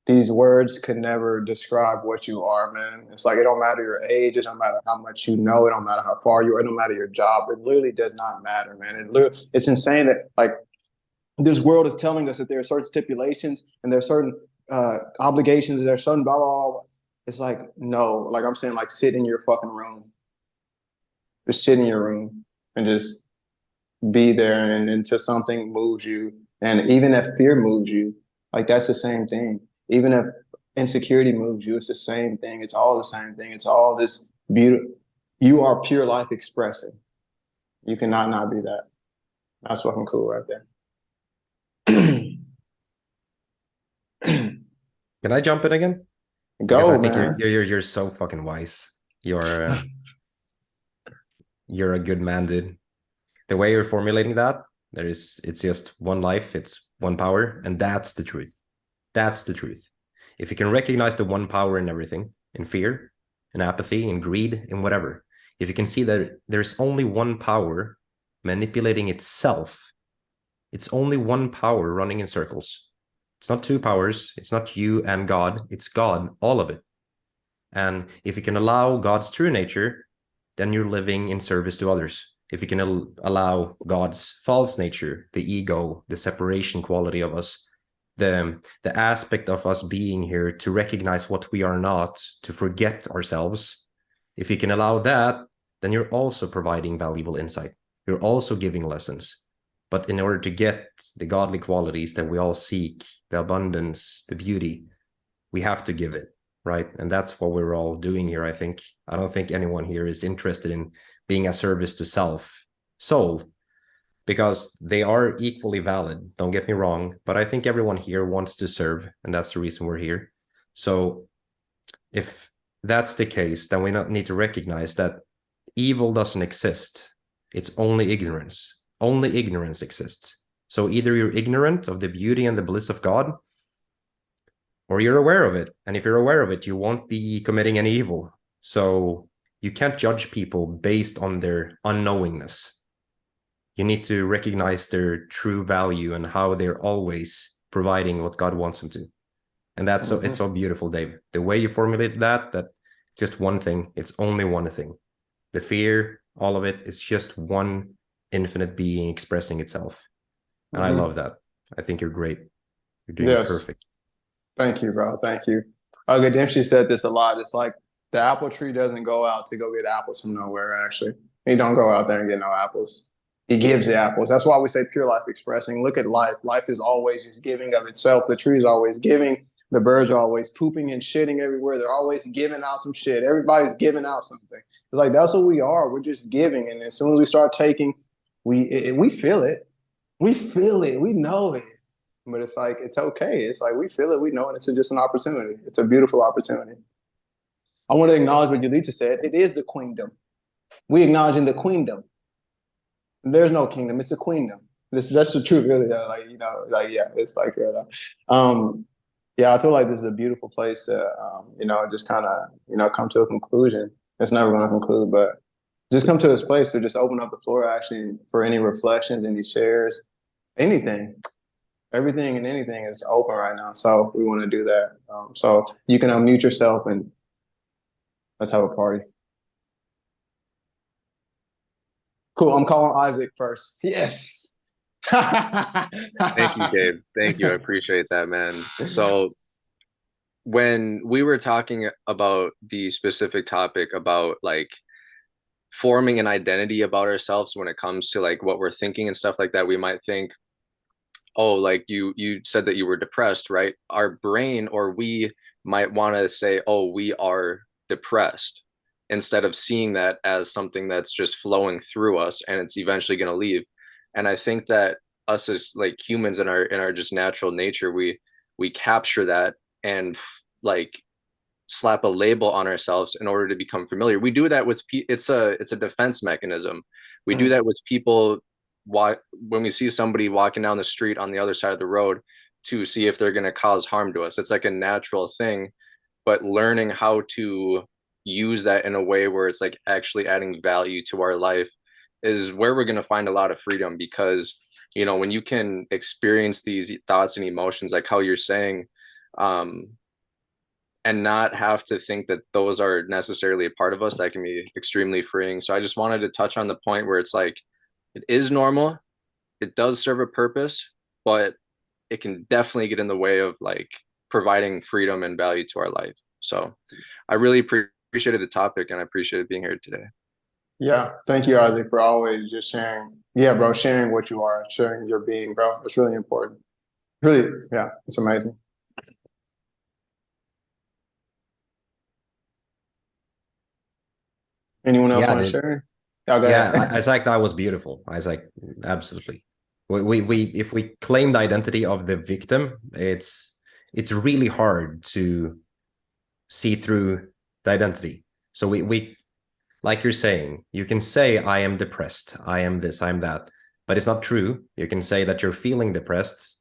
These words could never describe what you are, man. It's like it don't matter your age, it don't matter how much you know, it don't matter how far you are, it don't matter your job. It literally does not matter, man. It's insane that like this world is telling us that there are certain stipulations and there are certain obligations, there are certain blah, blah, blah. It's like, no, like I'm saying, like sit in your fucking room. Just sit in your room and just be there, and until something moves you. And even if fear moves you, like that's the same thing. Even if insecurity moves you, it's the same thing. It's all the same thing. It's all this beauty. You are pure life expressing. You cannot not be that. That's fucking cool right there. Can I jump in again? Go, I think man. you're so fucking wise. You're a good man, dude. The way you're formulating that, it's just one life, it's one power, and that's the truth. That's the truth. If you can recognize the one power in everything, in fear, in apathy, in greed, in whatever, if you can see that there's only one power manipulating itself, it's only one power running in circles. It's not two powers. It's not you and God. It's God, all of it. And if you can allow God's true nature, then you're living in service to others. If you can allow God's false nature, the ego, the separation quality of us, the aspect of us being here to recognize what we are not, to forget ourselves. If you can allow that, then you're also providing valuable insight. You're also giving lessons. But in order to get the godly qualities that we all seek, the abundance, the beauty, we have to give it, right? And that's what we're all doing here, I think. I don't think anyone here is interested in being a service to self, soul, because they are equally valid. Don't get me wrong, but I think everyone here wants to serve, and that's the reason we're here. So if that's the case, then we need to recognize that evil doesn't exist. It's only ignorance. Only ignorance exists. So either you're ignorant of the beauty and the bliss of God, or you're aware of it. And if you're aware of it, you won't be committing any evil. So you can't judge people based on their unknowingness. You need to recognize their true value and how they're always providing what God wants them to. And that's so, it's so beautiful, Dave. The way you formulate that just one thing, it's only one thing. The fear, all of it, it's just one infinite being expressing itself. And I love that. I think you're great. You're doing it perfect. Thank you, bro. Thank you. Dempsey said this a lot. It's like the apple tree doesn't go out to go get apples from nowhere, actually. He don't go out there and get no apples. He gives the apples. That's why we say pure life expressing. Look at life. Life is always just giving of itself. The tree is always giving. The birds are always pooping and shitting everywhere. They're always giving out some shit. Everybody's giving out something. It's like, that's what we are. We're just giving. And as soon as we start taking, we feel it. We feel it. We know it. But it's like, it's okay. It's like, we feel it. We know it. It's just an opportunity. It's a beautiful opportunity. I want to acknowledge what Yulita said. It is the queendom. We acknowledging the queendom. There's no kingdom. It's a queendom. That's the truth, really. It's like, I feel like this is a beautiful place to, just kind of, come to a conclusion. It's never going to conclude, but just come to this place to just open up the floor actually for any reflections, any shares, anything. Everything and anything is open right now. So we want to do that. So you can unmute yourself and let's have a party. Cool. I'm calling Isaac first. Yes. Thank you, Dave. Thank you. I appreciate that, man. So when we were talking about the specific topic about like forming an identity about ourselves when it comes to like what we're thinking and stuff like that, we might think, oh, like you said that you were depressed, right? Our brain, or we might want to say, oh, we are depressed, instead of seeing that as something that's just flowing through us and it's eventually going to leave. And I think that us as like humans in our just natural nature, we capture that and like slap a label on ourselves in order to become familiar. We do that with it's a defense mechanism. We do that with people when we see somebody walking down the street on the other side of the road to see if they're going to cause harm to us. It's like a natural thing, but learning how to use that in a way where it's like actually adding value to our life is where we're going to find a lot of freedom. Because when you can experience these thoughts and emotions like how you're saying, and not have to think that those are necessarily a part of us, that can be extremely freeing. So I just wanted to touch on the point where it's like, it is normal, it does serve a purpose, but it can definitely get in the way of like providing freedom and value to our life. So I really appreciated the topic, and I appreciated being here today. Yeah. Thank you, Isaac, for always just sharing. Yeah, bro, sharing what you are, sharing your being, bro. It's really important. Really, yeah, it's amazing. Anyone else want to share? Isaac, that was beautiful. Isaac, absolutely. We if we claim the identity of the victim, it's really hard to see through the identity. So we like you're saying, you can say I am depressed, I am this, I'm that, but it's not true. You can say that you're feeling depressed,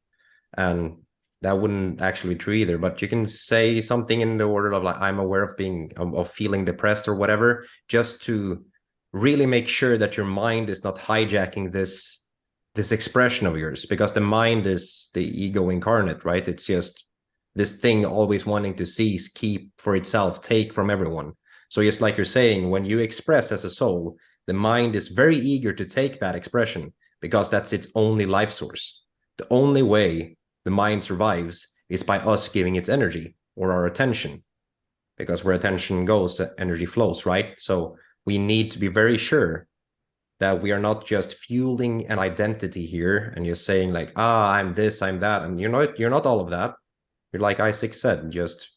and that wouldn't actually be true either. But you can say something in the order of like, I'm aware of feeling depressed or whatever, just to really make sure that your mind is not hijacking this expression of yours, because the mind is the ego incarnate, right? It's just this thing always wanting to seize, keep for itself, take from everyone. So just like you're saying, when you express as a soul, the mind is very eager to take that expression because that's its only life source. The only way the mind survives is by us giving its energy or our attention, because where attention goes, energy flows, right? So we need to be very sure that we are not just fueling an identity here and just saying like, I'm this, I'm that. And you're not all of that. You're like Isaac said, just,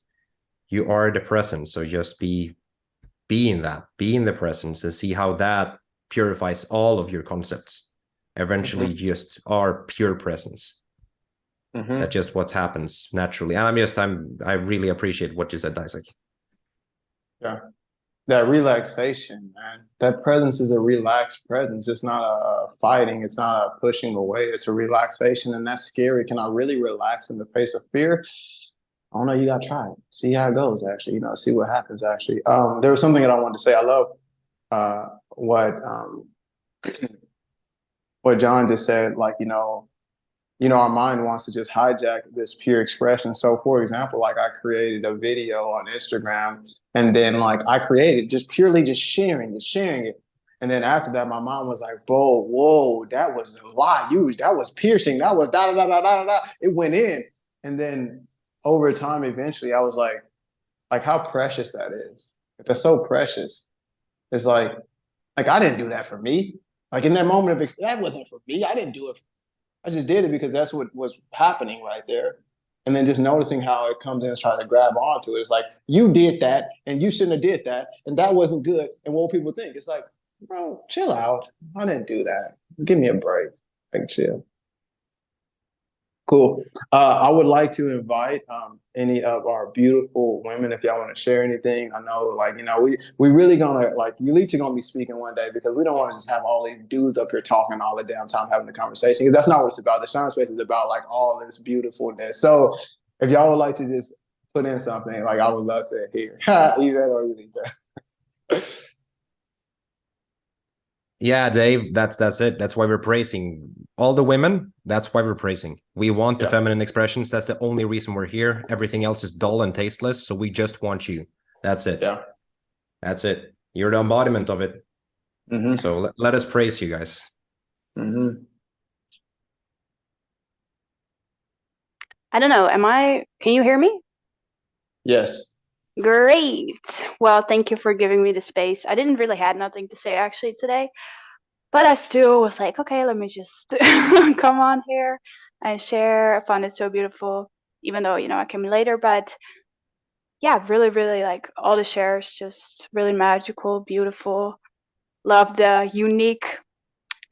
you are the presence. So just be in that, be in the presence, and see how that purifies all of your concepts. Eventually just are pure presence. That's just what happens naturally. And I really appreciate what you said, Isaac. Yeah. That relaxation, man. That presence is a relaxed presence. It's not a fighting. It's not a pushing away. It's a relaxation, and that's scary. Can I really relax in the face of fear? I don't know. You gotta try it. See how it goes. Actually, see what happens. Actually, there was something that I wanted to say. I love what John just said. Like, our mind wants to just hijack this pure expression. So, for example, like I created a video on Instagram, and then like I created just purely just sharing it. And then after that, my mom was like, whoa, that was a lot. That was piercing. That was da da da da da da. It went in. And then over time, eventually I was like how precious that is. That's so precious. It's like I didn't do that for me. Like in that moment of that wasn't for me. I didn't do it. I just did it because that's what was happening right there. And then just noticing how it comes in and tries to grab onto it. It's like, you did that and you shouldn't have did that. And that wasn't good. And what will people think? It's like, bro, chill out. I didn't do that. Give me a break. Like, chill. Cool. I would like to invite any of our beautiful women, if y'all want to share anything. I know, we really gonna Yulita gonna be speaking one day, because we don't want to just have all these dudes up here talking all the damn time having a conversation. That's not what it's about. The Shine Space is about like all this beautifulness. So if y'all would like to just put in something, I would love to hear. Yvette or Yulita. Yeah, Dave, that's it. That's why we're praising all the women. That's why we're praising. We want the feminine expressions. That's the only reason we're here. Everything else is dull and tasteless. So we just want you. That's it. Yeah. That's it. You're the embodiment of it. So let us praise you guys. I don't know. Can you hear me? Yes. Great. Well, thank you for giving me the space. I didn't really have nothing to say actually today, but I still was like, okay, let me just come on here and share. I found it so beautiful, even though, I came later, but yeah, really, really like all the shares, just really magical, beautiful. Love the unique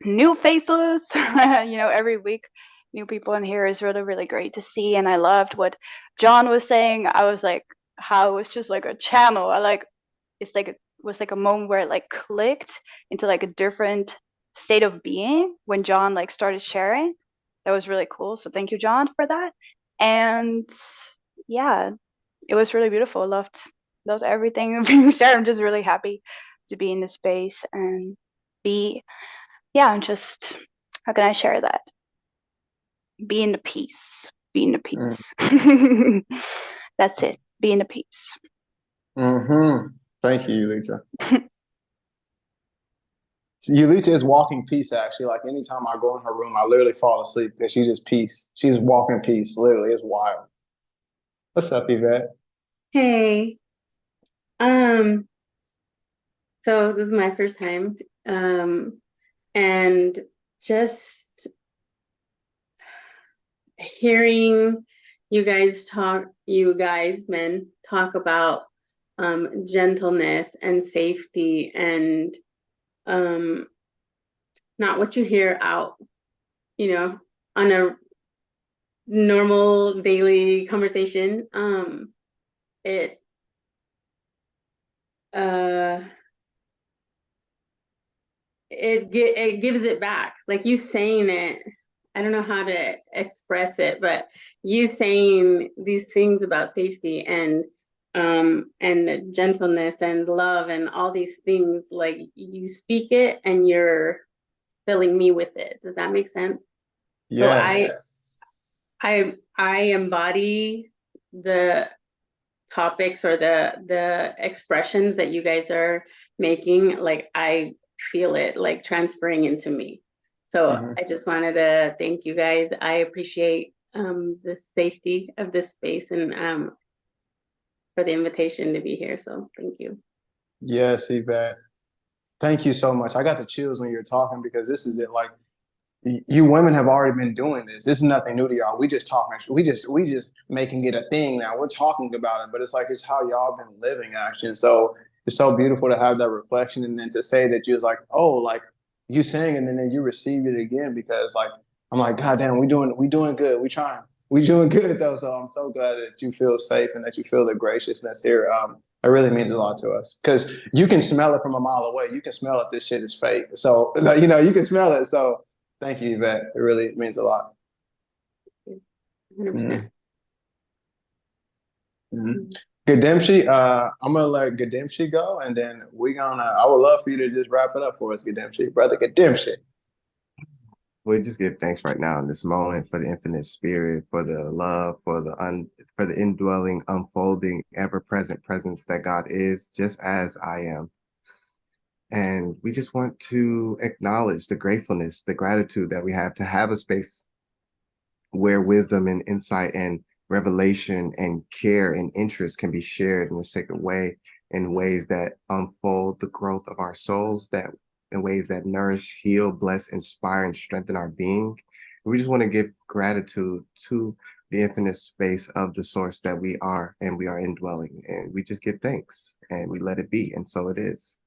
new faces, every week, new people in here is really, really great to see. And I loved what John was saying. I was like, how it's just like a channel. It was like a moment where it like clicked into like a different state of being when John like started sharing. That was really cool. So thank you, John, for that. And yeah, it was really beautiful. Loved everything being shared. I'm just really happy to be in this space and I'm just, how can I share that? Be in the peace. Be in the peace. That's it. Be in the peace. Thank you, Yulita. Yulita is walking peace, actually. Like anytime I go in her room, I literally fall asleep because she's just peace. She's walking peace. Literally, it's wild. What's up, Yvette? Hey. So this is my first time. And just hearing you guys men talk about gentleness and safety and not what you hear out, on a normal daily conversation. It gives it back. Like you saying it, I don't know how to express it, but you saying these things about safety and gentleness and love and all these things, like you speak it and you're filling me with it. Does that make sense? Yes. So I embody the topics or the expressions that you guys are making. Like I feel it like transferring into me. So I just wanted to thank you guys. I appreciate the safety of this space and for the invitation to be here. So thank you. Yes, Yvette. Thank you so much. I got the chills when you're talking because this is it. Like you women have already been doing this. This is nothing new to y'all. We just talking. We just making it a thing now. We're talking about it, but it's like it's how y'all been living action. So it's so beautiful to have that reflection and then to say that you was like, oh, like you saying and then you receive it again because like I'm like, God damn, we doing good. We trying. We doing good though. So I'm so glad that you feel safe and that you feel the graciousness here. It really means a lot to us because you can smell it from a mile away. You can smell it. This shit is fake. So you know you can smell it. So thank you, Yvette. It really means a lot. 100%. Gademshi, I'm gonna let Gademshi go, and then I would love for you to just wrap it up for us, Gademshi, brother Gademshi. We just give thanks right now in this moment for the infinite spirit, for the love, for the indwelling, unfolding, ever-present presence that God is, just as I am. And we just want to acknowledge the gratefulness, the gratitude that we have to have a space where wisdom and insight and revelation and care and interest can be shared in a sacred way, in ways that unfold the growth of our souls, that in ways that nourish, heal, bless, inspire, and strengthen our being. We just want to give gratitude to the infinite space of the source that we are and we are indwelling. And we just give thanks and we let it be. And so it is.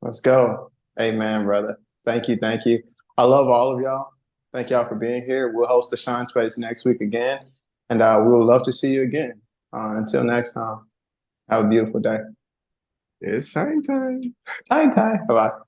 Let's go. Amen, brother. Thank you. Thank you. I love all of y'all. Thank y'all for being here. We'll host the Shine Space next week again. And we would love to see you again. Until next time, have a beautiful day. It's shine time. Shine time. Bye-bye.